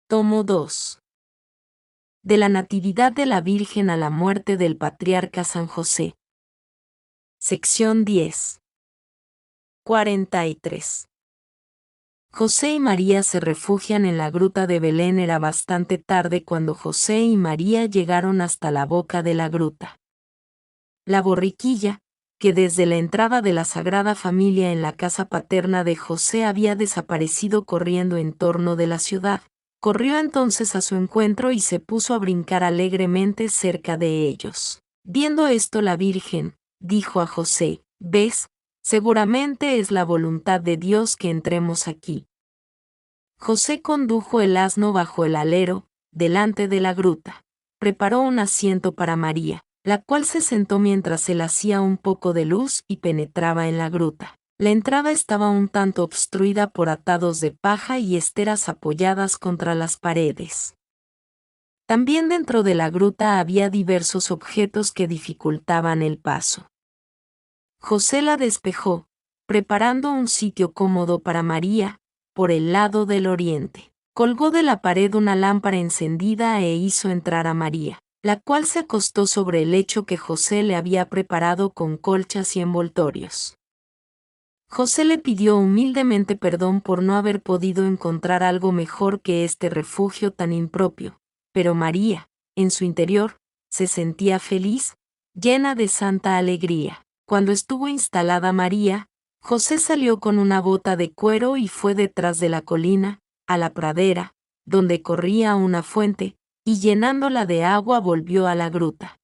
Tomo 2. De la Natividad de la Virgen a la muerte del Patriarca San José. Sección 10. 43. José y María se refugian en la gruta de Belén. Era bastante tarde cuando José y María llegaron hasta la boca de la gruta. La borriquilla, que desde la entrada de la Sagrada Familia en la casa paterna de José había desaparecido corriendo en torno de la ciudad, corrió entonces a su encuentro y se puso a brincar alegremente cerca de ellos. Viendo esto, la Virgen dijo a José: «¿Ves? Seguramente es la voluntad de Dios que entremos aquí». José condujo el asno bajo el alero, delante de la gruta. Preparó un asiento para María, la cual se sentó mientras él hacía un poco de luz y penetraba en la gruta. La entrada estaba un tanto obstruida por atados de paja y esteras apoyadas contra las paredes. También dentro de la gruta había diversos objetos que dificultaban el paso. José la despejó, preparando un sitio cómodo para María, por el lado del oriente. Colgó de la pared una lámpara encendida e hizo entrar a María, la cual se acostó sobre el lecho que José le había preparado con colchas y envoltorios. José le pidió humildemente perdón por no haber podido encontrar algo mejor que este refugio tan impropio, pero María, en su interior, se sentía feliz, llena de santa alegría. Cuando estuvo instalada María, José salió con una bota de cuero y fue detrás de la colina, a la pradera, donde corría una fuente, y llenándola de agua volvió a la gruta.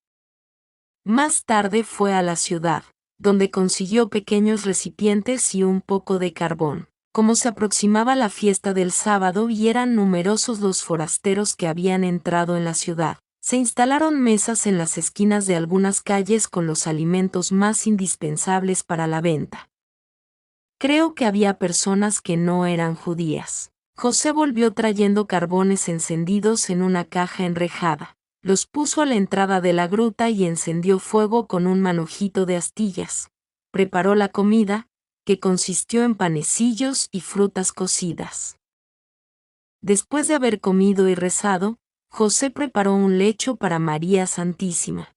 Más tarde fue a la ciudad, donde consiguió pequeños recipientes y un poco de carbón. Como se aproximaba la fiesta del sábado y eran numerosos los forasteros que habían entrado en la ciudad, se instalaron mesas en las esquinas de algunas calles con los alimentos más indispensables para la venta. Creo que había personas que no eran judías. José volvió trayendo carbones encendidos en una caja enrejada. Los puso a la entrada de la gruta y encendió fuego con un manojito de astillas. Preparó la comida, que consistió en panecillos y frutas cocidas. Después de haber comido y rezado, José preparó un lecho para María Santísima.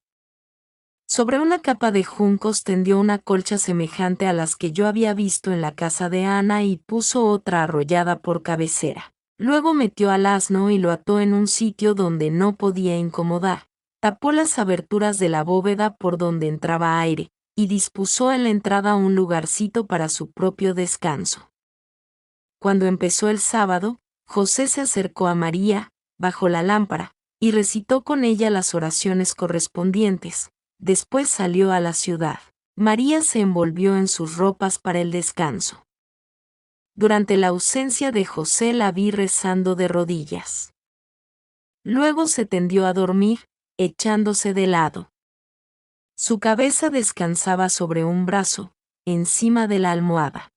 Sobre una capa de juncos tendió una colcha semejante a las que yo había visto en la casa de Ana y puso otra arrollada por cabecera. Luego metió al asno y lo ató en un sitio donde no podía incomodar. Tapó las aberturas de la bóveda por donde entraba aire, y dispuso en la entrada un lugarcito para su propio descanso. Cuando empezó el sábado, José se acercó a María, bajo la lámpara, y recitó con ella las oraciones correspondientes. Después salió a la ciudad. María se envolvió en sus ropas para el descanso. Durante la ausencia de José la vi rezando de rodillas. Luego se tendió a dormir, echándose de lado. Su cabeza descansaba sobre un brazo, encima de la almohada.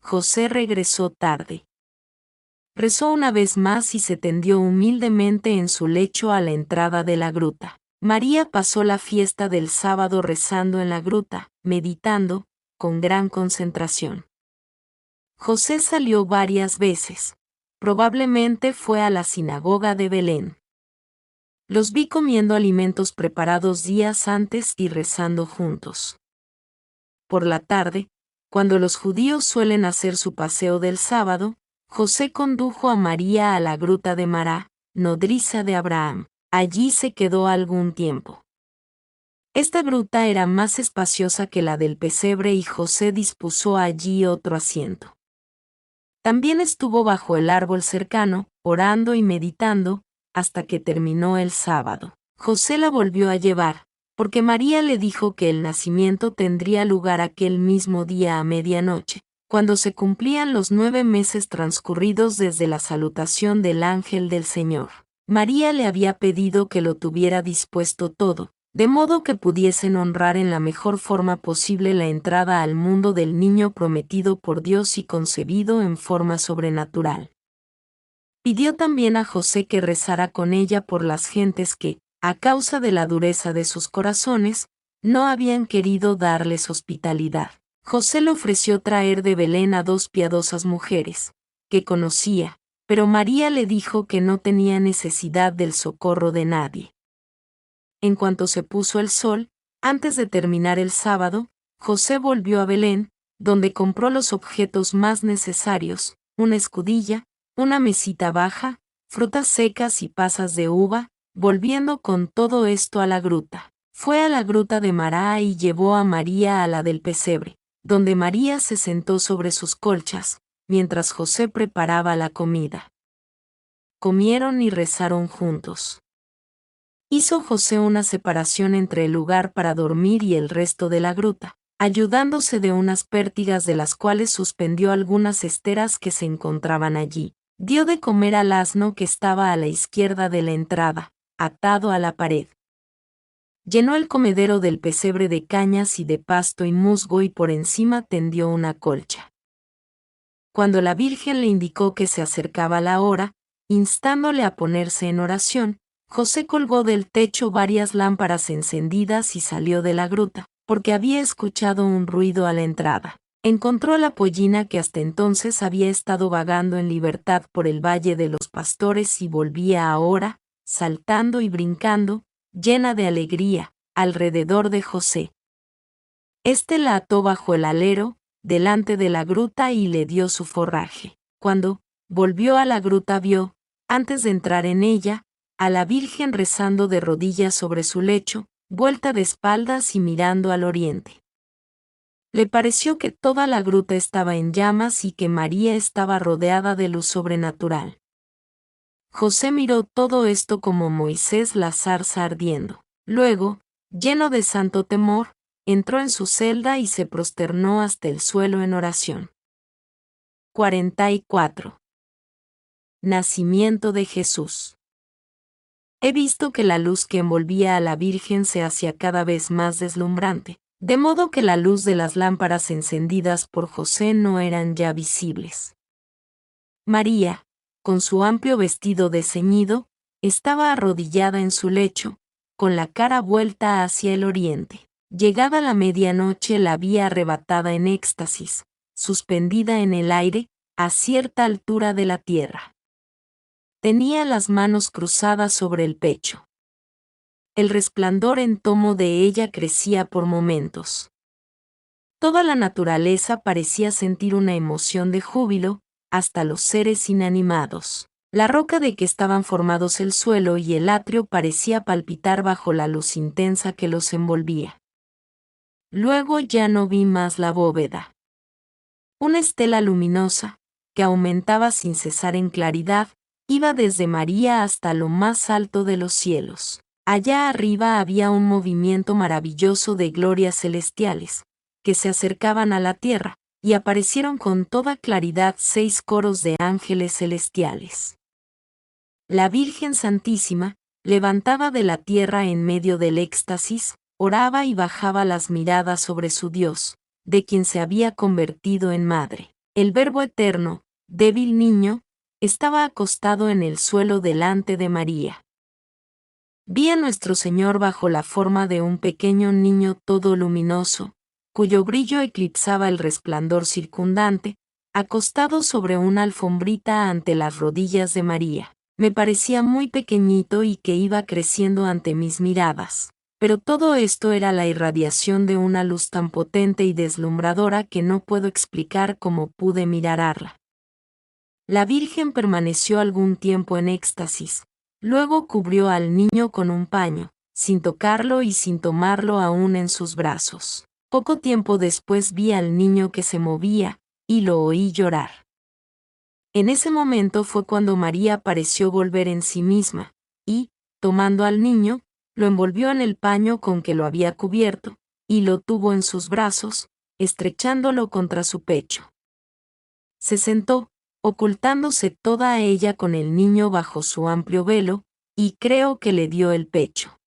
José regresó tarde. Rezó una vez más y se tendió humildemente en su lecho a la entrada de la gruta. María pasó la fiesta del sábado rezando en la gruta, meditando, con gran concentración. José salió varias veces. Probablemente fue a la sinagoga de Belén. Los vi comiendo alimentos preparados días antes y rezando juntos. Por la tarde, cuando los judíos suelen hacer su paseo del sábado, José condujo a María a la gruta de Mará, nodriza de Abraham. Allí se quedó algún tiempo. Esta gruta era más espaciosa que la del pesebre y José dispuso allí otro asiento. También estuvo bajo el árbol cercano, orando y meditando, hasta que terminó el sábado. José la volvió a llevar, porque María le dijo que el nacimiento tendría lugar aquel mismo día a medianoche, cuando se cumplían los 9 meses transcurridos desde la salutación del ángel del Señor. María le había pedido que lo tuviera dispuesto todo, de modo que pudiesen honrar en la mejor forma posible la entrada al mundo del niño prometido por Dios y concebido en forma sobrenatural. Pidió también a José que rezara con ella por las gentes que, a causa de la dureza de sus corazones, no habían querido darles hospitalidad. José le ofreció traer de Belén a 2 piadosas mujeres, que conocía, Pero María le dijo que no tenía necesidad del socorro de nadie. En cuanto se puso el sol, antes de terminar el sábado, José volvió a Belén, donde compró los objetos más necesarios, una escudilla, una mesita baja, frutas secas y pasas de uva, volviendo con todo esto a la gruta. Fue a la gruta de Mará y llevó a María a la del pesebre, donde María se sentó sobre sus colchas, mientras José preparaba la comida. Comieron y rezaron juntos. Hizo José una separación entre el lugar para dormir y el resto de la gruta, ayudándose de unas pértigas de las cuales suspendió algunas esteras que se encontraban allí. Dio de comer al asno que estaba a la izquierda de la entrada, atado a la pared. Llenó el comedero del pesebre de cañas y de pasto y musgo y por encima tendió una colcha. Cuando la Virgen le indicó que se acercaba la hora, instándole a ponerse en oración, José colgó del techo varias lámparas encendidas y salió de la gruta, porque había escuchado un ruido a la entrada. Encontró a la pollina que hasta entonces había estado vagando en libertad por el Valle de los Pastores y volvía ahora, saltando y brincando, llena de alegría, alrededor de José. Este la ató bajo el alero, delante de la gruta y le dio su forraje. Cuando volvió a la gruta vio, antes de entrar en ella, a la Virgen rezando de rodillas sobre su lecho, vuelta de espaldas y mirando al oriente. Le pareció que toda la gruta estaba en llamas y que María estaba rodeada de luz sobrenatural. José miró todo esto como Moisés la zarza ardiendo. Luego, lleno de santo temor, entró en su celda y se prosternó hasta el suelo en oración. 44. Nacimiento de Jesús. He visto que la luz que envolvía a la Virgen se hacía cada vez más deslumbrante, de modo que la luz de las lámparas encendidas por José no eran ya visibles. María, con su amplio vestido de ceñido, estaba arrodillada en su lecho, con la cara vuelta hacia el oriente. Llegada la medianoche la vi arrebatada en éxtasis, suspendida en el aire, a cierta altura de la tierra. Tenía las manos cruzadas sobre el pecho. El resplandor en tomo de ella crecía por momentos. Toda la naturaleza parecía sentir una emoción de júbilo, hasta los seres inanimados. La roca de que estaban formados el suelo y el atrio parecía palpitar bajo la luz intensa que los envolvía. Luego ya no vi más la bóveda. Una estela luminosa, que aumentaba sin cesar en claridad, iba desde María hasta lo más alto de los cielos. Allá arriba había un movimiento maravilloso de glorias celestiales, que se acercaban a la tierra, y aparecieron con toda claridad 6 coros de ángeles celestiales. La Virgen Santísima, levantada de la tierra en medio del éxtasis, oraba y bajaba las miradas sobre su Dios, de quien se había convertido en madre. El Verbo eterno, débil niño, estaba acostado en el suelo delante de María. Vi a nuestro Señor bajo la forma de un pequeño niño todo luminoso, cuyo brillo eclipsaba el resplandor circundante, acostado sobre una alfombrita ante las rodillas de María. Me parecía muy pequeñito y que iba creciendo ante mis miradas. Pero todo esto era la irradiación de una luz tan potente y deslumbradora que no puedo explicar cómo pude mirarla. La Virgen permaneció algún tiempo en éxtasis, luego cubrió al niño con un paño, sin tocarlo y sin tomarlo aún en sus brazos. Poco tiempo después vi al niño que se movía, y lo oí llorar. En ese momento fue cuando María pareció volver en sí misma, y, tomando al niño, lo envolvió en el paño con que lo había cubierto, y lo tuvo en sus brazos, estrechándolo contra su pecho. Se sentó, ocultándose toda ella con el niño bajo su amplio velo, y creo que le dio el pecho.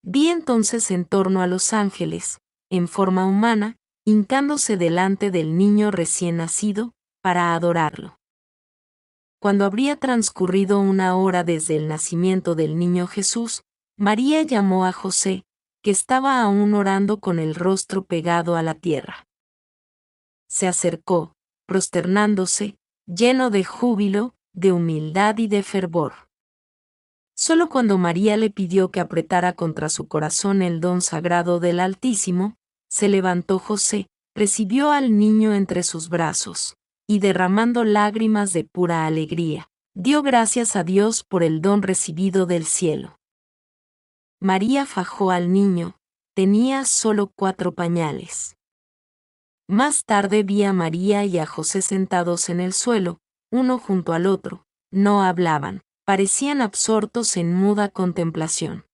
Vi entonces en torno a los ángeles, en forma humana, hincándose delante del niño recién nacido, para adorarlo. Cuando habría transcurrido 1 hora desde el nacimiento del niño Jesús, María llamó a José, que estaba aún orando con el rostro pegado a la tierra. Se acercó, prosternándose, lleno de júbilo, de humildad y de fervor. Solo cuando María le pidió que apretara contra su corazón el don sagrado del Altísimo, se levantó José, recibió al niño entre sus brazos, y derramando lágrimas de pura alegría, dio gracias a Dios por el don recibido del cielo. María fajó al niño, tenía solo 4 pañales. Más tarde vi a María y a José sentados en el suelo, uno junto al otro, no hablaban, parecían absortos en muda contemplación.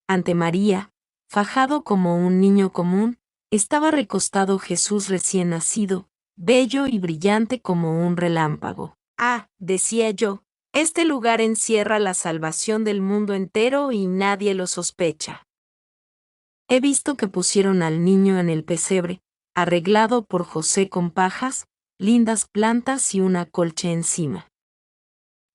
Ante María, fajado como un niño común, estaba recostado Jesús recién nacido, bello y brillante como un relámpago. Ah, decía yo, este lugar encierra la salvación del mundo entero y nadie lo sospecha. He visto que pusieron al niño en el pesebre, arreglado por José con pajas, lindas plantas y una colcha encima.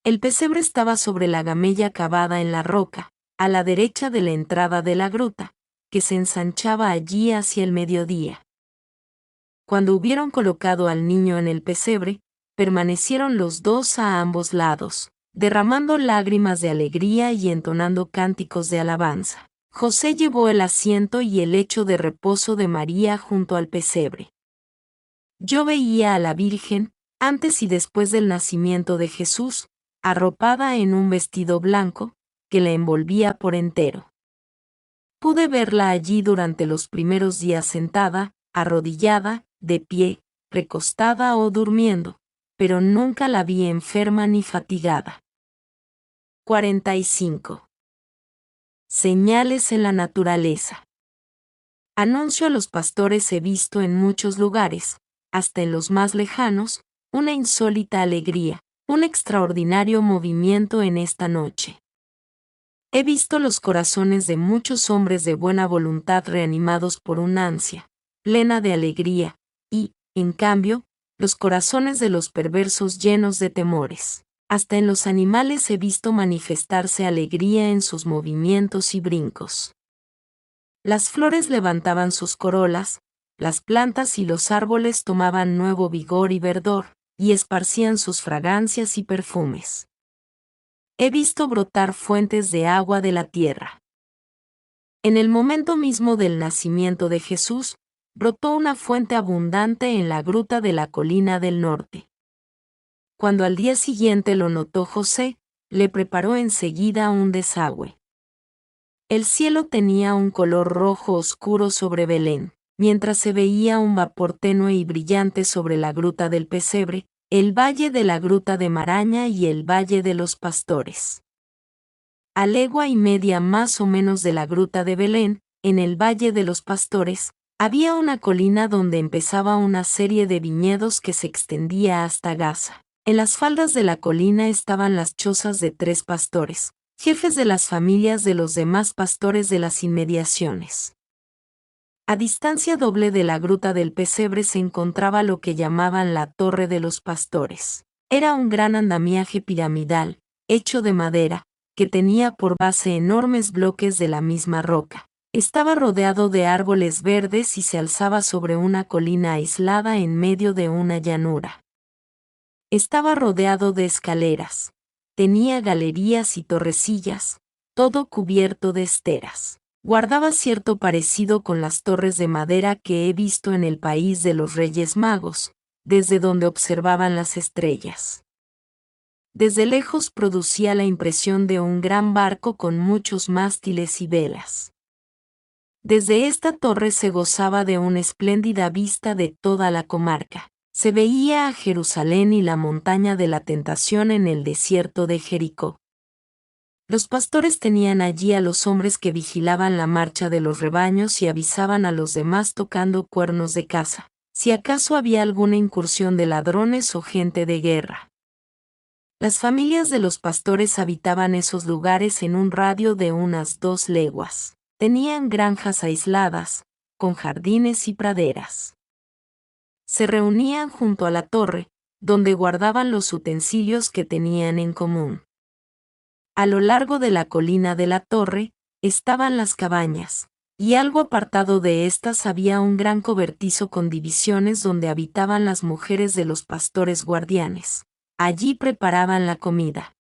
El pesebre estaba sobre la gamella cavada en la roca, a la derecha de la entrada de la gruta, que se ensanchaba allí hacia el mediodía. Cuando hubieron colocado al niño en el pesebre, permanecieron los dos a ambos lados, derramando lágrimas de alegría y entonando cánticos de alabanza. José llevó el asiento y el lecho de reposo de María junto al pesebre. Yo veía a la Virgen, antes y después del nacimiento de Jesús, arropada en un vestido blanco, que la envolvía por entero. Pude verla allí durante los primeros días sentada, arrodillada, de pie, recostada o durmiendo, pero nunca la vi enferma ni fatigada. 45. Señales en la naturaleza. Anuncio a los pastores he visto en muchos lugares, hasta en los más lejanos, una insólita alegría, un extraordinario movimiento en esta noche. He visto los corazones de muchos hombres de buena voluntad reanimados por una ansia, plena de alegría, y, en cambio, los corazones de los perversos llenos de temores. Hasta en los animales he visto manifestarse alegría en sus movimientos y brincos. Las flores levantaban sus corolas, las plantas y los árboles tomaban nuevo vigor y verdor, y esparcían sus fragancias y perfumes. He visto brotar fuentes de agua de la tierra. En el momento mismo del nacimiento de Jesús, brotó una fuente abundante en la gruta de la colina del norte. Cuando al día siguiente lo notó José, le preparó enseguida un desagüe. El cielo tenía un color rojo oscuro sobre Belén, mientras se veía un vapor tenue y brillante sobre la gruta del pesebre, el valle de la gruta de Maraña y el valle de los pastores. A legua y media más o menos de la gruta de Belén, en el valle de los pastores, había una colina donde empezaba una serie de viñedos que se extendía hasta Gaza. En las faldas de la colina estaban las chozas de 3 pastores, jefes de las familias de los demás pastores de las inmediaciones. A distancia doble de la gruta del pesebre se encontraba lo que llamaban la Torre de los Pastores. Era un gran andamiaje piramidal, hecho de madera, que tenía por base enormes bloques de la misma roca. Estaba rodeado de árboles verdes y se alzaba sobre una colina aislada en medio de una llanura. Estaba rodeado de escaleras. Tenía galerías y torrecillas, todo cubierto de esteras. Guardaba cierto parecido con las torres de madera que he visto en el país de los Reyes Magos, desde donde observaban las estrellas. Desde lejos producía la impresión de un gran barco con muchos mástiles y velas. Desde esta torre se gozaba de una espléndida vista de toda la comarca. Se veía a Jerusalén y la montaña de la tentación en el desierto de Jericó. Los pastores tenían allí a los hombres que vigilaban la marcha de los rebaños y avisaban a los demás tocando cuernos de caza, si acaso había alguna incursión de ladrones o gente de guerra. Las familias de los pastores habitaban esos lugares en un radio de unas 2 leguas. Tenían granjas aisladas, con jardines y praderas. Se reunían junto a la torre, donde guardaban los utensilios que tenían en común. A lo largo de la colina de la torre, estaban las cabañas, y algo apartado de estas había un gran cobertizo con divisiones donde habitaban las mujeres de los pastores guardianes. Allí preparaban la comida.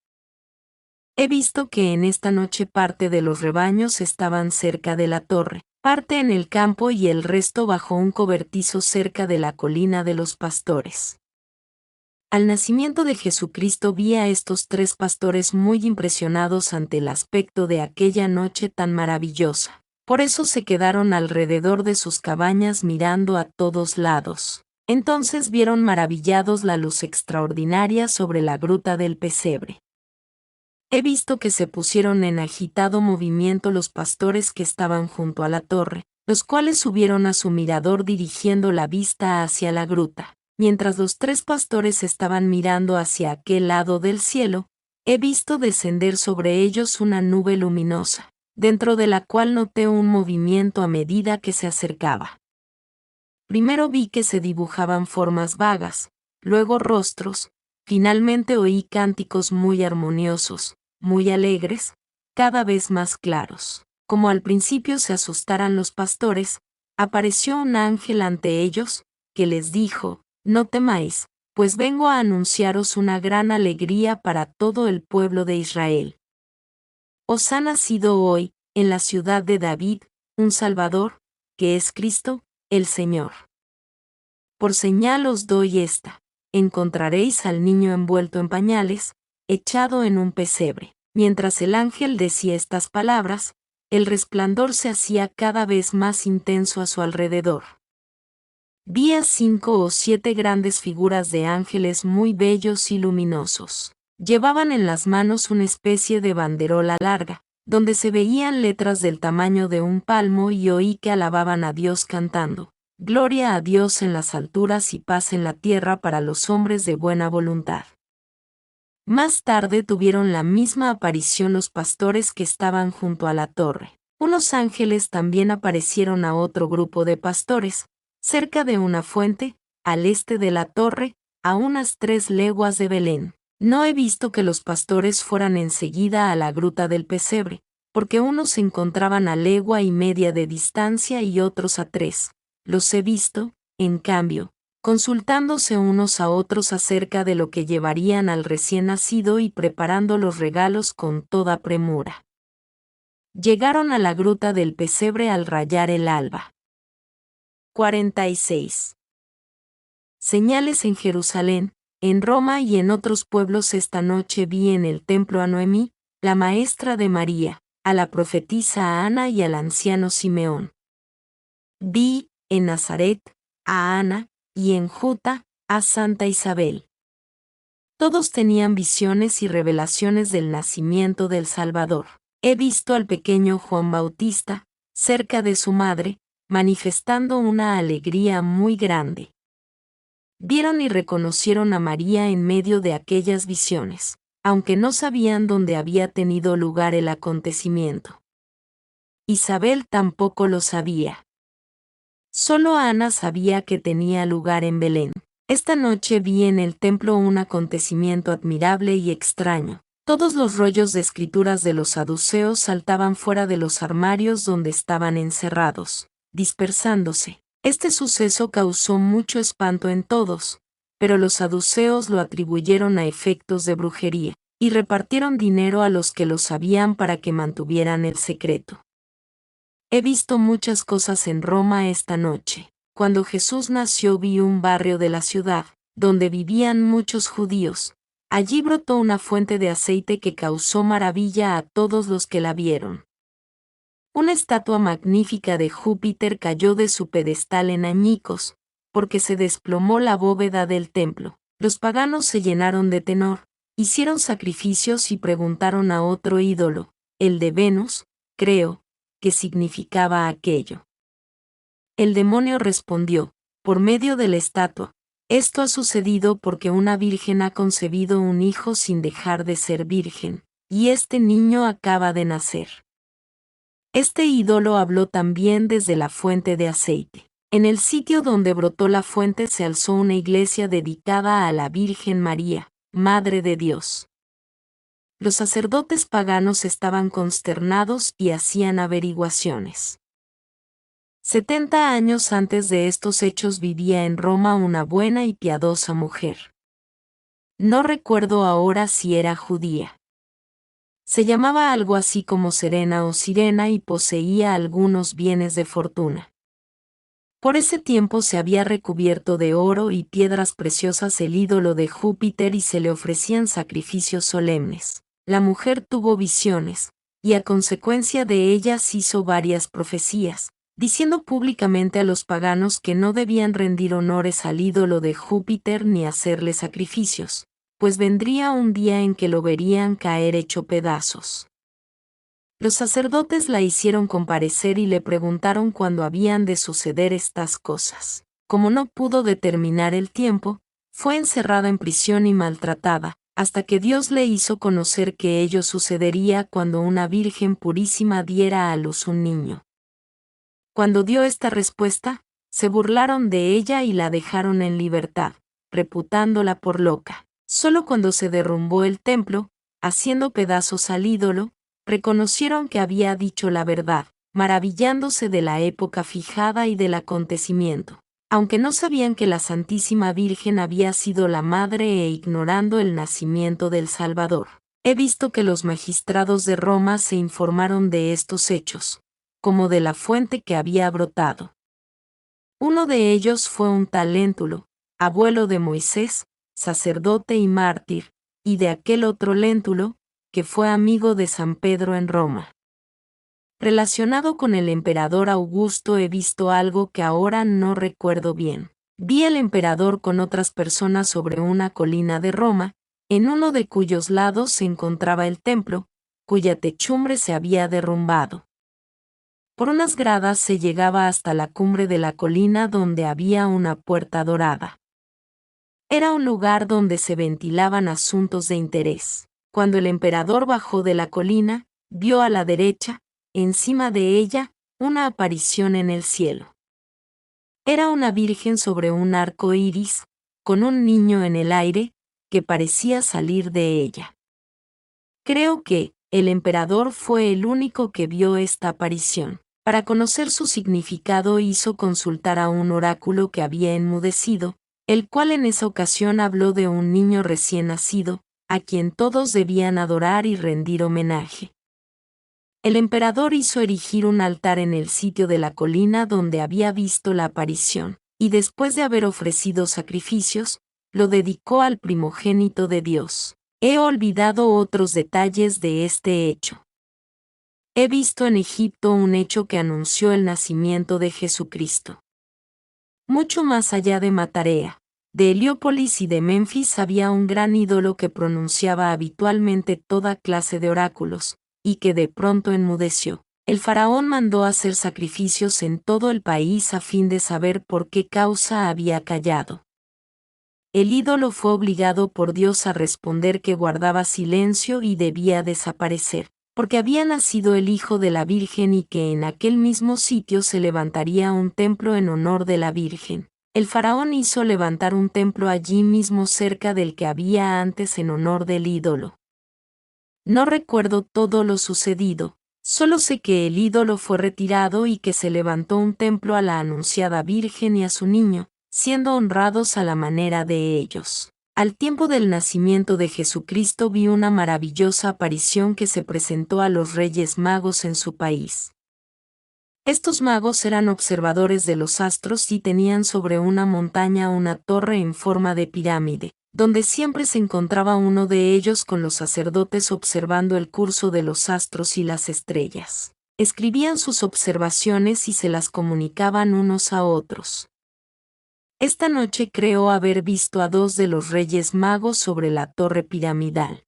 He visto que en esta noche parte de los rebaños estaban cerca de la torre, parte en el campo y el resto bajo un cobertizo cerca de la colina de los pastores. Al nacimiento de Jesucristo vi a estos 3 pastores muy impresionados ante el aspecto de aquella noche tan maravillosa. Por eso se quedaron alrededor de sus cabañas mirando a todos lados. Entonces vieron maravillados la luz extraordinaria sobre la gruta del pesebre. He visto que se pusieron en agitado movimiento los pastores que estaban junto a la torre, los cuales subieron a su mirador dirigiendo la vista hacia la gruta. Mientras los 3 pastores estaban mirando hacia aquel lado del cielo, he visto descender sobre ellos una nube luminosa, dentro de la cual noté un movimiento a medida que se acercaba. Primero vi que se dibujaban formas vagas, luego rostros, finalmente oí cánticos muy armoniosos, muy alegres, cada vez más claros. Como al principio se asustaran los pastores, apareció un ángel ante ellos, que les dijo: «No temáis, pues vengo a anunciaros una gran alegría para todo el pueblo de Israel. Os ha nacido hoy, en la ciudad de David, un Salvador, que es Cristo, el Señor. Por señal os doy esta: encontraréis al niño envuelto en pañales, echado en un pesebre». Mientras el ángel decía estas palabras, el resplandor se hacía cada vez más intenso a su alrededor. Vi a 5 o 7 grandes figuras de ángeles muy bellos y luminosos. Llevaban en las manos una especie de banderola larga, donde se veían letras del tamaño de un palmo, y oí que alababan a Dios cantando: «Gloria a Dios en las alturas y paz en la tierra para los hombres de buena voluntad». Más tarde tuvieron la misma aparición los pastores que estaban junto a la torre. Unos ángeles también aparecieron a otro grupo de pastores, cerca de una fuente, al este de la torre, a unas 3 leguas de Belén. No he visto que los pastores fueran enseguida a la gruta del pesebre, porque unos se encontraban a legua y media de distancia y otros a 3. Los he visto, en cambio, consultándose unos a otros acerca de lo que llevarían al recién nacido y preparando los regalos con toda premura. Llegaron a la gruta del pesebre al rayar el alba. 46. Señales en Jerusalén, en Roma y en otros pueblos. Esta noche vi en el templo a Noemí, la maestra de María, a la profetisa Ana y al anciano Simeón. Vi, en Nazaret, a Ana, y en Juta, a Santa Isabel. Todos tenían visiones y revelaciones del nacimiento del Salvador. He visto al pequeño Juan Bautista, cerca de su madre, manifestando una alegría muy grande. Vieron y reconocieron a María en medio de aquellas visiones, aunque no sabían dónde había tenido lugar el acontecimiento. Isabel tampoco lo sabía. Solo Ana sabía que tenía lugar en Belén. Esta noche vi en el templo un acontecimiento admirable y extraño. Todos los rollos de escrituras de los saduceos saltaban fuera de los armarios donde estaban encerrados, dispersándose. Este suceso causó mucho espanto en todos, pero los saduceos lo atribuyeron a efectos de brujería, y repartieron dinero a los que lo sabían para que mantuvieran el secreto. He visto muchas cosas en Roma esta noche. Cuando Jesús nació vi un barrio de la ciudad, donde vivían muchos judíos. Allí brotó una fuente de aceite que causó maravilla a todos los que la vieron. Una estatua magnífica de Júpiter cayó de su pedestal en añicos, porque se desplomó la bóveda del templo. Los paganos se llenaron de temor, hicieron sacrificios y preguntaron a otro ídolo, el de Venus, creo, qué significaba aquello. El demonio respondió, por medio de la estatua: esto ha sucedido porque una virgen ha concebido un hijo sin dejar de ser virgen, y este niño acaba de nacer. Este ídolo habló también desde la fuente de aceite. En el sitio donde brotó la fuente se alzó una iglesia dedicada a la Virgen María, Madre de Dios. Los sacerdotes paganos estaban consternados y hacían averiguaciones. 70 años antes de estos hechos vivía en Roma una buena y piadosa mujer. No recuerdo ahora si era judía. Se llamaba algo así como Serena o Sirena y poseía algunos bienes de fortuna. Por ese tiempo se había recubierto de oro y piedras preciosas el ídolo de Júpiter y se le ofrecían sacrificios solemnes. La mujer tuvo visiones, y a consecuencia de ellas hizo varias profecías, diciendo públicamente a los paganos que no debían rendir honores al ídolo de Júpiter ni hacerle sacrificios, pues vendría un día en que lo verían caer hecho pedazos. Los sacerdotes la hicieron comparecer y le preguntaron cuándo habían de suceder estas cosas. Como no pudo determinar el tiempo, fue encerrada en prisión y maltratada, hasta que Dios le hizo conocer que ello sucedería cuando una Virgen purísima diera a luz un niño. Cuando dio esta respuesta, se burlaron de ella y la dejaron en libertad, reputándola por loca. Solo cuando se derrumbó el templo, haciendo pedazos al ídolo, reconocieron que había dicho la verdad, maravillándose de la época fijada y del acontecimiento, aunque no sabían que la Santísima Virgen había sido la madre e ignorando el nacimiento del Salvador. He visto que los magistrados de Roma se informaron de estos hechos, como de la fuente que había brotado. Uno de ellos fue un tal Léntulo, abuelo de Moisés, sacerdote y mártir, y de aquel otro Léntulo, que fue amigo de San Pedro en Roma. Relacionado con el emperador Augusto he visto algo que ahora no recuerdo bien. Vi al emperador con otras personas sobre una colina de Roma, en uno de cuyos lados se encontraba el templo, cuya techumbre se había derrumbado. Por unas gradas se llegaba hasta la cumbre de la colina donde había una puerta dorada. Era un lugar donde se ventilaban asuntos de interés. Cuando el emperador bajó de la colina, vio a la derecha, encima de ella, una aparición en el cielo. Era una virgen sobre un arco iris, con un niño en el aire, que parecía salir de ella. Creo que el emperador fue el único que vio esta aparición. Para conocer su significado hizo consultar a un oráculo que había enmudecido, el cual en esa ocasión habló de un niño recién nacido, a quien todos debían adorar y rendir homenaje. El emperador hizo erigir un altar en el sitio de la colina donde había visto la aparición, y después de haber ofrecido sacrificios, lo dedicó al primogénito de Dios. He olvidado otros detalles de este hecho. He visto en Egipto un hecho que anunció el nacimiento de Jesucristo. Mucho más allá de Matarea, de Heliópolis y de Memphis había un gran ídolo que pronunciaba habitualmente toda clase de oráculos, y que de pronto enmudeció. El faraón mandó hacer sacrificios en todo el país a fin de saber por qué causa había callado. El ídolo fue obligado por Dios a responder que guardaba silencio y debía desaparecer, porque había nacido el Hijo de la Virgen y que en aquel mismo sitio se levantaría un templo en honor de la Virgen. El faraón hizo levantar un templo allí mismo cerca del que había antes en honor del ídolo. No recuerdo todo lo sucedido, solo sé que el ídolo fue retirado y que se levantó un templo a la anunciada Virgen y a su niño, siendo honrados a la manera de ellos. Al tiempo del nacimiento de Jesucristo vi una maravillosa aparición que se presentó a los Reyes Magos en su país. Estos magos eran observadores de los astros y tenían sobre una montaña una torre en forma de pirámide, donde siempre se encontraba uno de ellos con los sacerdotes observando el curso de los astros y las estrellas. Escribían sus observaciones y se las comunicaban unos a otros. Esta noche creo haber visto a dos de los Reyes Magos sobre la torre piramidal.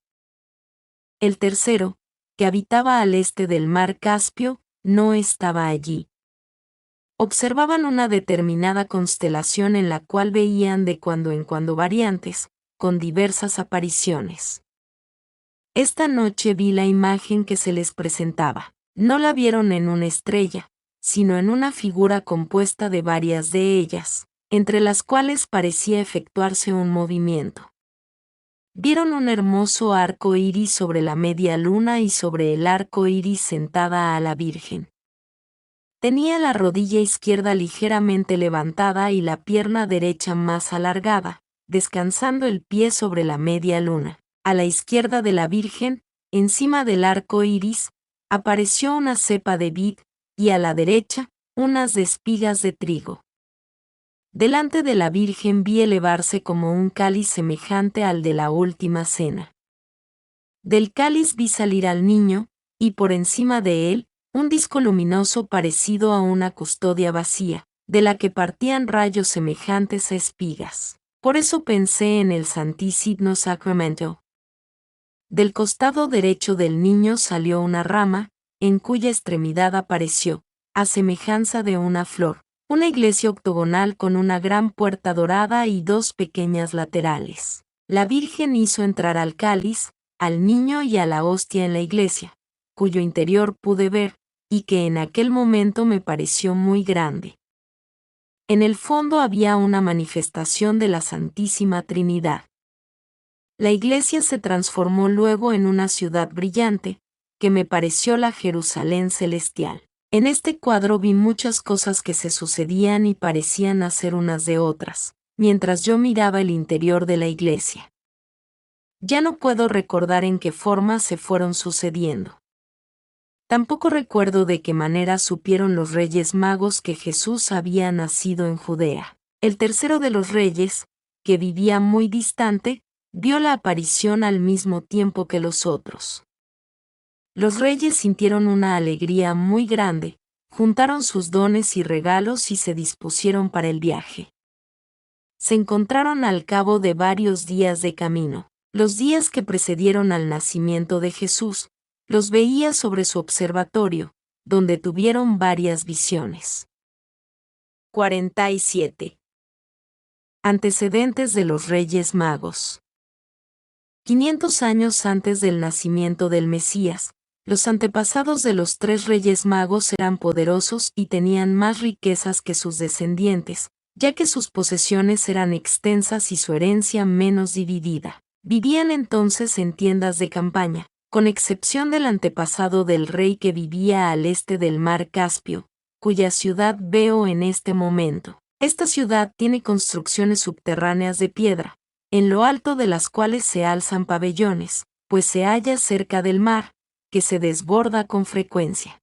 El tercero, que habitaba al este del mar Caspio, no estaba allí. Observaban una determinada constelación en la cual veían de cuando en cuando variantes, con diversas apariciones. Esta noche vi la imagen que se les presentaba. No la vieron en una estrella, sino en una figura compuesta de varias de ellas, entre las cuales parecía efectuarse un movimiento. Vieron un hermoso arco iris sobre la media luna y sobre el arco iris sentada a la Virgen. Tenía la rodilla izquierda ligeramente levantada y la pierna derecha más alargada, descansando el pie sobre la media luna. A la izquierda de la Virgen, encima del arco iris, apareció una cepa de vid, y a la derecha, unas de espigas de trigo. Delante de la Virgen vi elevarse como un cáliz semejante al de la última cena. Del cáliz vi salir al niño, y por encima de él, un disco luminoso parecido a una custodia vacía, de la que partían rayos semejantes a espigas. Por eso pensé en el Santísimo Sacramento. Del costado derecho del niño salió una rama, en cuya extremidad apareció, a semejanza de una flor, una iglesia octogonal con una gran puerta dorada y dos pequeñas laterales. La Virgen hizo entrar al cáliz, al niño y a la hostia en la iglesia, cuyo interior pude ver, y que en aquel momento me pareció muy grande. En el fondo había una manifestación de la Santísima Trinidad. La iglesia se transformó luego en una ciudad brillante, que me pareció la Jerusalén celestial. En este cuadro vi muchas cosas que se sucedían y parecían hacer unas de otras, mientras yo miraba el interior de la iglesia. Ya no puedo recordar en qué forma se fueron sucediendo. Tampoco recuerdo de qué manera supieron los reyes magos que Jesús había nacido en Judea. El tercero de los reyes, que vivía muy distante, vio la aparición al mismo tiempo que los otros. Los reyes sintieron una alegría muy grande, juntaron sus dones y regalos y se dispusieron para el viaje. Se encontraron al cabo de varios días de camino. Los días que precedieron al nacimiento de Jesús, los veía sobre su observatorio, donde tuvieron varias visiones. 47. Antecedentes de los Reyes Magos. 500 años antes del nacimiento del Mesías, los antepasados de los tres Reyes Magos eran poderosos y tenían más riquezas que sus descendientes, ya que sus posesiones eran extensas y su herencia menos dividida. Vivían entonces en tiendas de campaña, con excepción del antepasado del rey que vivía al este del mar Caspio, cuya ciudad veo en este momento. Esta ciudad tiene construcciones subterráneas de piedra, en lo alto de las cuales se alzan pabellones, pues se halla cerca del mar, que se desborda con frecuencia.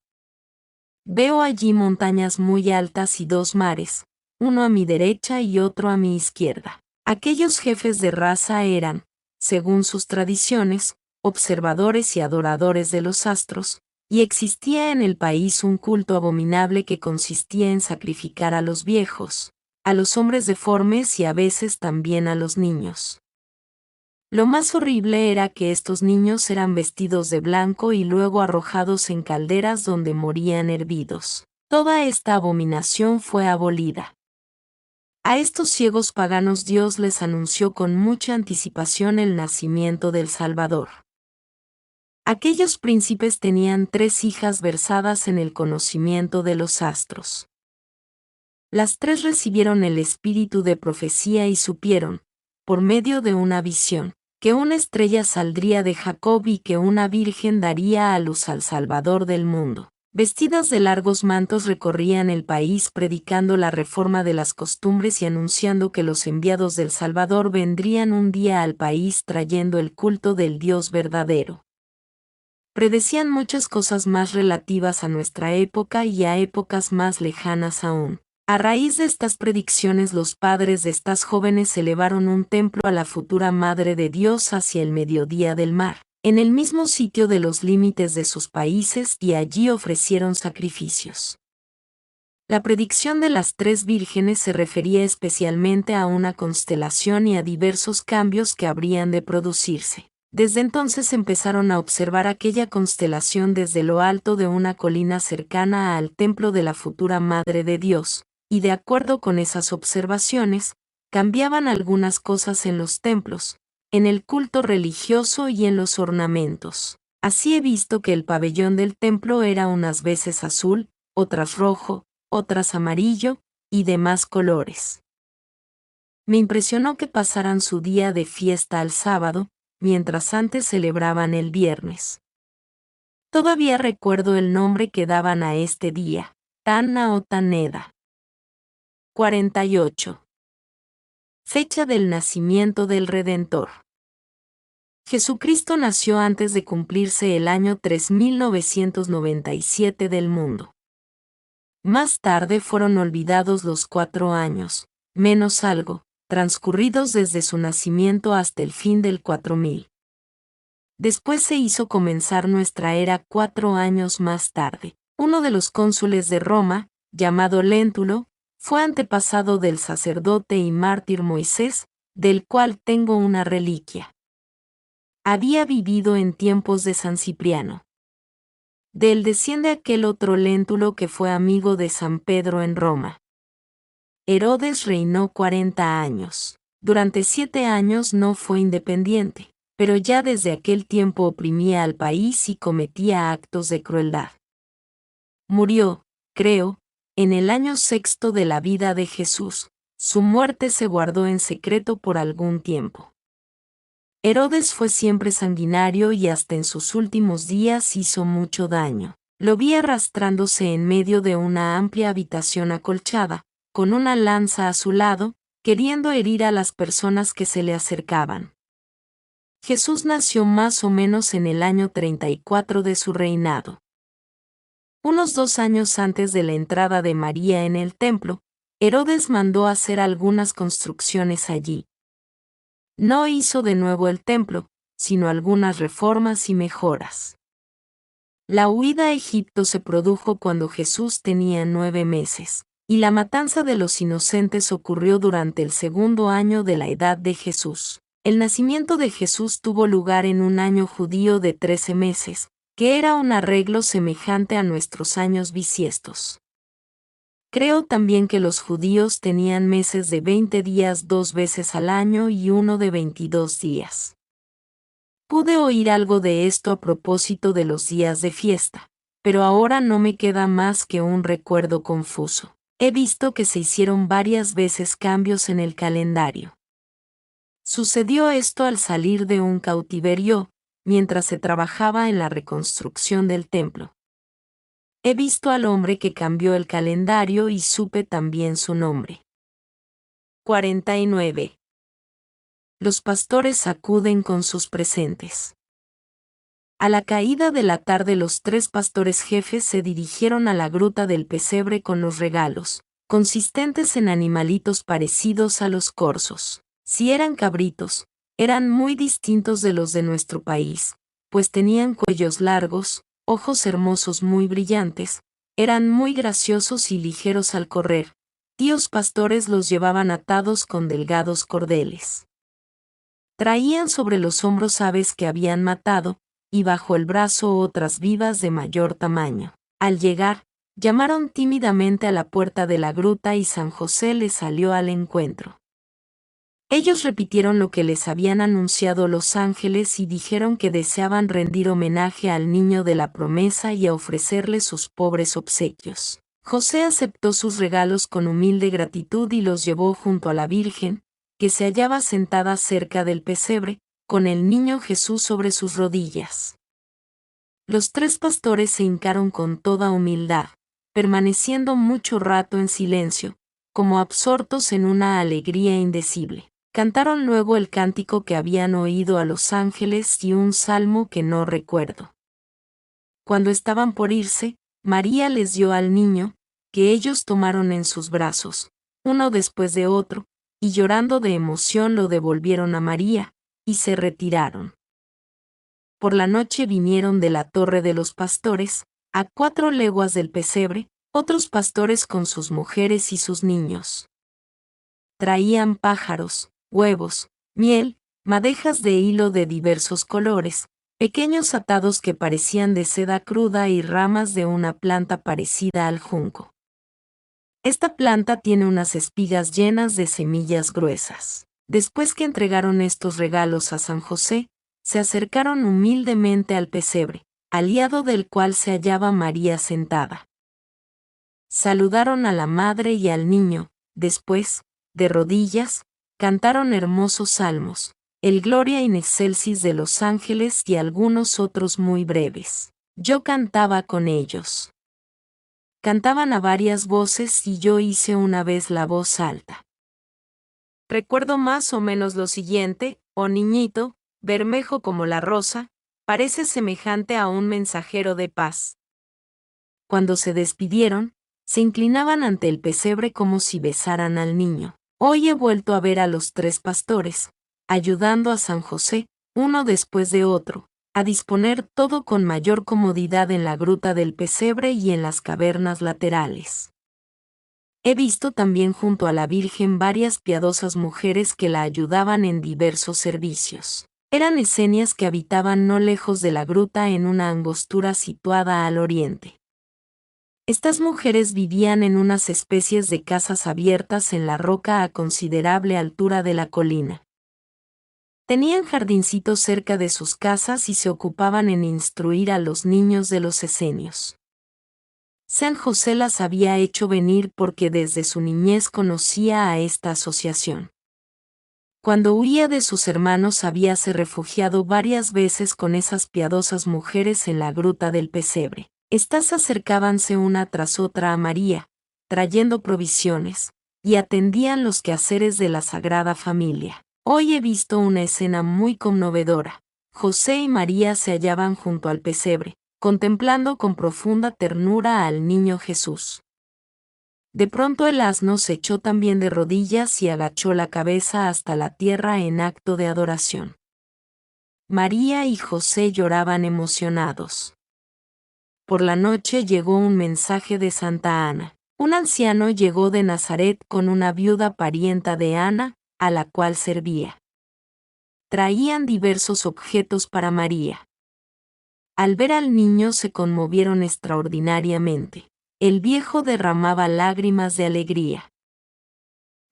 Veo allí montañas muy altas y dos mares, uno a mi derecha y otro a mi izquierda. Aquellos jefes de raza eran, según sus tradiciones, observadores y adoradores de los astros, y existía en el país un culto abominable que consistía en sacrificar a los viejos, a los hombres deformes y a veces también a los niños. Lo más horrible era que estos niños eran vestidos de blanco y luego arrojados en calderas donde morían hervidos. Toda esta abominación fue abolida. A estos ciegos paganos Dios les anunció con mucha anticipación el nacimiento del Salvador. Aquellos príncipes tenían 3 hijas versadas en el conocimiento de los astros. Las 3 recibieron el espíritu de profecía y supieron, por medio de una visión, que una estrella saldría de Jacob y que una virgen daría a luz al Salvador del mundo. Vestidas de largos mantos recorrían el país predicando la reforma de las costumbres y anunciando que los enviados del Salvador vendrían un día al país trayendo el culto del Dios verdadero. Predecían muchas cosas más relativas a nuestra época y a épocas más lejanas aún. A raíz de estas predicciones los padres de estas jóvenes elevaron un templo a la futura Madre de Dios hacia el mediodía del mar, en el mismo sitio de los límites de sus países, y allí ofrecieron sacrificios. La predicción de las 3 vírgenes se refería especialmente a una constelación y a diversos cambios que habrían de producirse. Desde entonces empezaron a observar aquella constelación desde lo alto de una colina cercana al templo de la futura Madre de Dios, y de acuerdo con esas observaciones, cambiaban algunas cosas en los templos, en el culto religioso y en los ornamentos. Así he visto que el pabellón del templo era unas veces azul, otras rojo, otras amarillo, y demás colores. Me impresionó que pasaran su día de fiesta al sábado, mientras antes celebraban el viernes. Todavía recuerdo el nombre que daban a este día, Tana o Taneda. 48. Fecha del nacimiento del Redentor. Jesucristo nació antes de cumplirse el año 3997 del mundo. Más tarde fueron olvidados los 4 años, menos algo, transcurridos desde su nacimiento hasta el fin del 4000. Después se hizo comenzar nuestra era 4 años más tarde. Uno de los cónsules de Roma, llamado Léntulo, fue antepasado del sacerdote y mártir Moisés, del cual tengo una reliquia. Había vivido en tiempos de San Cipriano. De él desciende aquel otro Léntulo que fue amigo de San Pedro en Roma. Herodes reinó 40 años. Durante 7 años no fue independiente, pero ya desde aquel tiempo oprimía al país y cometía actos de crueldad. Murió, creo, en el año 6 de la vida de Jesús. Su muerte se guardó en secreto por algún tiempo. Herodes fue siempre sanguinario y hasta en sus últimos días hizo mucho daño. Lo vi arrastrándose en medio de una amplia habitación acolchada, con una lanza a su lado, queriendo herir a las personas que se le acercaban. Jesús nació más o menos en el año 34 de su reinado. Unos 2 años antes de la entrada de María en el templo, Herodes mandó hacer algunas construcciones allí. No hizo de nuevo el templo, sino algunas reformas y mejoras. La huida a Egipto se produjo cuando Jesús tenía 9 meses, y la matanza de los inocentes ocurrió durante el 2.º año de la edad de Jesús. El nacimiento de Jesús tuvo lugar en un año judío de 13 meses, que era un arreglo semejante a nuestros años bisiestos. Creo también que los judíos tenían meses de 20 días 2 veces al año y uno de 22 días. Pude oír algo de esto a propósito de los días de fiesta, pero ahora no me queda más que un recuerdo confuso. He visto que se hicieron varias veces cambios en el calendario. Sucedió esto al salir de un cautiverio, mientras se trabajaba en la reconstrucción del templo. He visto al hombre que cambió el calendario y supe también su nombre. 49. Los pastores acuden con sus presentes. A la caída de la tarde los 3 pastores jefes se dirigieron a la gruta del pesebre con los regalos, consistentes en animalitos parecidos a los corzos. Si eran cabritos, eran muy distintos de los de nuestro país, pues tenían cuellos largos, ojos hermosos muy brillantes, eran muy graciosos y ligeros al correr. Tíos pastores los llevaban atados con delgados cordeles. Traían sobre los hombros aves que habían matado, y bajo el brazo otras vivas de mayor tamaño. Al llegar, llamaron tímidamente a la puerta de la gruta y San José les salió al encuentro. Ellos repitieron lo que les habían anunciado los ángeles y dijeron que deseaban rendir homenaje al niño de la promesa y a ofrecerle sus pobres obsequios. José aceptó sus regalos con humilde gratitud y los llevó junto a la Virgen, que se hallaba sentada cerca del pesebre, con el niño Jesús sobre sus rodillas. Los 3 pastores se hincaron con toda humildad, permaneciendo mucho rato en silencio, como absortos en una alegría indecible. Cantaron luego el cántico que habían oído a los ángeles y un salmo que no recuerdo. Cuando estaban por irse, María les dio al niño, que ellos tomaron en sus brazos, uno después de otro, y llorando de emoción lo devolvieron a María, y se retiraron. Por la noche vinieron de la torre de los pastores, a 4 leguas del pesebre, otros pastores con sus mujeres y sus niños. Traían pájaros, huevos, miel, madejas de hilo de diversos colores, pequeños atados que parecían de seda cruda y ramas de una planta parecida al junco. Esta planta tiene unas espigas llenas de semillas gruesas. Después que entregaron estos regalos a San José, se acercaron humildemente al pesebre, al lado del cual se hallaba María sentada. Saludaron a la madre y al niño, después, de rodillas, cantaron hermosos salmos, el Gloria in excelsis de los ángeles y algunos otros muy breves. Yo cantaba con ellos. Cantaban a varias voces y yo hice una vez la voz alta. Recuerdo más o menos lo siguiente: oh niñito, bermejo como la rosa, parece semejante a un mensajero de paz. Cuando se despidieron, se inclinaban ante el pesebre como si besaran al niño. Hoy he vuelto a ver a los tres pastores, ayudando a San José, uno después de otro, a disponer todo con mayor comodidad en la gruta del pesebre y en las cavernas laterales. He visto también junto a la Virgen varias piadosas mujeres que la ayudaban en diversos servicios. Eran esenias que habitaban no lejos de la gruta en una angostura situada al oriente. Estas mujeres vivían en unas especies de casas abiertas en la roca a considerable altura de la colina. Tenían jardincitos cerca de sus casas y se ocupaban en instruir a los niños de los esenios. San José las había hecho venir porque desde su niñez conocía a esta asociación. Cuando huía de sus hermanos habíase refugiado varias veces con esas piadosas mujeres en la gruta del pesebre. Estas acercábanse una tras otra a María, trayendo provisiones, y atendían los quehaceres de la Sagrada Familia. Hoy he visto una escena muy conmovedora. José y María se hallaban junto al pesebre, contemplando con profunda ternura al niño Jesús. De pronto el asno se echó también de rodillas y agachó la cabeza hasta la tierra en acto de adoración. María y José lloraban emocionados. Por la noche llegó un mensaje de Santa Ana. Un anciano llegó de Nazaret con una viuda parienta de Ana, a la cual servía. Traían diversos objetos para María. Al ver al niño se conmovieron extraordinariamente. El viejo derramaba lágrimas de alegría.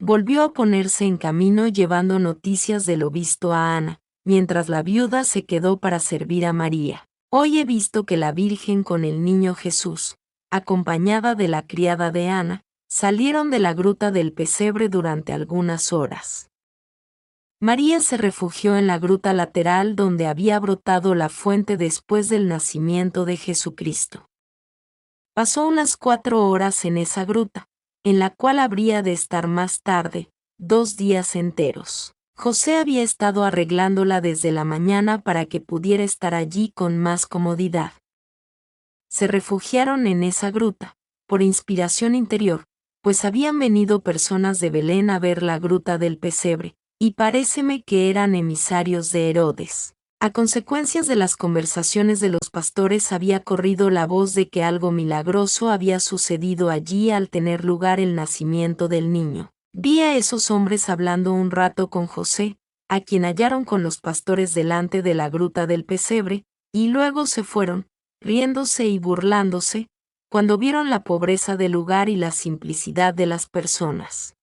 Volvió a ponerse en camino llevando noticias de lo visto a Ana, mientras la viuda se quedó para servir a María. Hoy he visto que la Virgen con el niño Jesús, acompañada de la criada de Ana, salieron de la gruta del pesebre durante algunas horas. María se refugió en la gruta lateral donde había brotado la fuente después del nacimiento de Jesucristo. Pasó unas 4 horas en esa gruta, en la cual habría de estar más tarde, 2 días enteros. José había estado arreglándola desde la mañana para que pudiera estar allí con más comodidad. Se refugiaron en esa gruta, por inspiración interior, pues habían venido personas de Belén a ver la gruta del pesebre, y paréceme que eran emisarios de Herodes. A consecuencias de las conversaciones de los pastores había corrido la voz de que algo milagroso había sucedido allí al tener lugar el nacimiento del niño. Vi a esos hombres hablando un rato con José, a quien hallaron con los pastores delante de la gruta del pesebre, y luego se fueron, riéndose y burlándose, cuando vieron la pobreza del lugar y la simplicidad de las personas.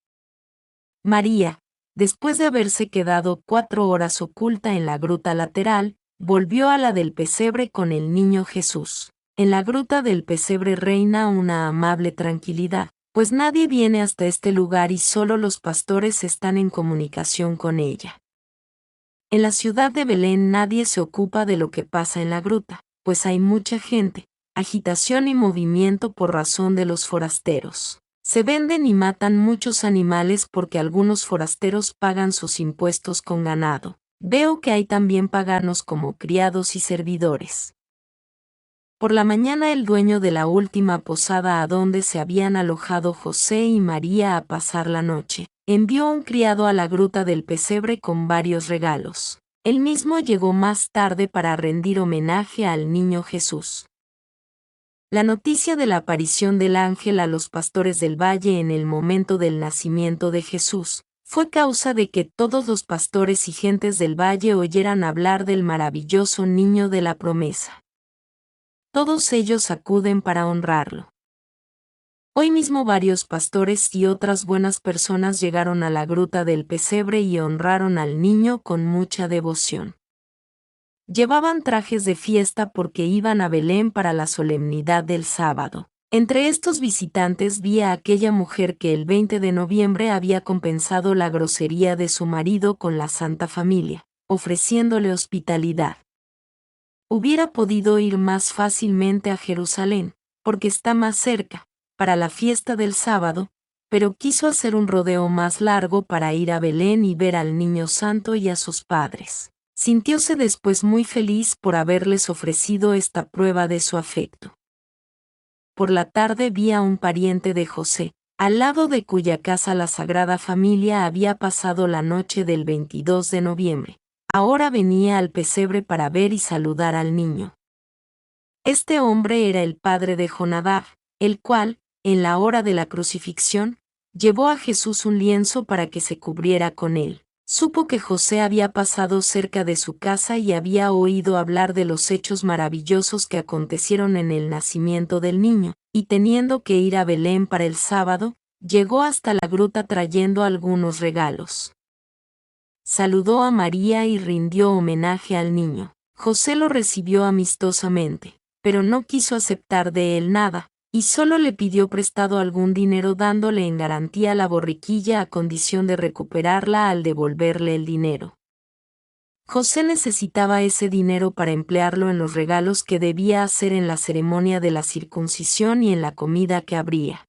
María, después de haberse quedado 4 horas oculta en la gruta lateral, volvió a la del pesebre con el niño Jesús. En la gruta del pesebre reina una amable tranquilidad, pues nadie viene hasta este lugar y solo los pastores están en comunicación con ella. En la ciudad de Belén nadie se ocupa de lo que pasa en la gruta, pues hay mucha gente, agitación y movimiento por razón de los forasteros. Se venden y matan muchos animales porque algunos forasteros pagan sus impuestos con ganado. Veo que hay también paganos como criados y servidores. Por la mañana el dueño de la última posada a donde se habían alojado José y María a pasar la noche, envió un criado a la gruta del pesebre con varios regalos. Él mismo llegó más tarde para rendir homenaje al niño Jesús. La noticia de la aparición del ángel a los pastores del valle en el momento del nacimiento de Jesús fue causa de que todos los pastores y gentes del valle oyeran hablar del maravilloso niño de la promesa. Todos ellos acuden para honrarlo. Hoy mismo varios pastores y otras buenas personas llegaron a la gruta del pesebre y honraron al niño con mucha devoción. Llevaban trajes de fiesta porque iban a Belén para la solemnidad del sábado. Entre estos visitantes vi a aquella mujer que el 20 de noviembre había compensado la grosería de su marido con la Santa Familia, ofreciéndole hospitalidad. Hubiera podido ir más fácilmente a Jerusalén, porque está más cerca, para la fiesta del sábado, pero quiso hacer un rodeo más largo para ir a Belén y ver al niño santo y a sus padres. Sintióse después muy feliz por haberles ofrecido esta prueba de su afecto. Por la tarde vi a un pariente de José, al lado de cuya casa la Sagrada Familia había pasado la noche del 22 de noviembre. Ahora venía al pesebre para ver y saludar al niño. Este hombre era el padre de Jonadab, el cual, en la hora de la crucifixión, llevó a Jesús un lienzo para que se cubriera con él. Supo que José había pasado cerca de su casa y había oído hablar de los hechos maravillosos que acontecieron en el nacimiento del niño, y teniendo que ir a Belén para el sábado, llegó hasta la gruta trayendo algunos regalos. Saludó a María y rindió homenaje al niño. José lo recibió amistosamente, pero no quiso aceptar de él nada, y solo le pidió prestado algún dinero dándole en garantía la borriquilla a condición de recuperarla al devolverle el dinero. José necesitaba ese dinero para emplearlo en los regalos que debía hacer en la ceremonia de la circuncisión y en la comida que habría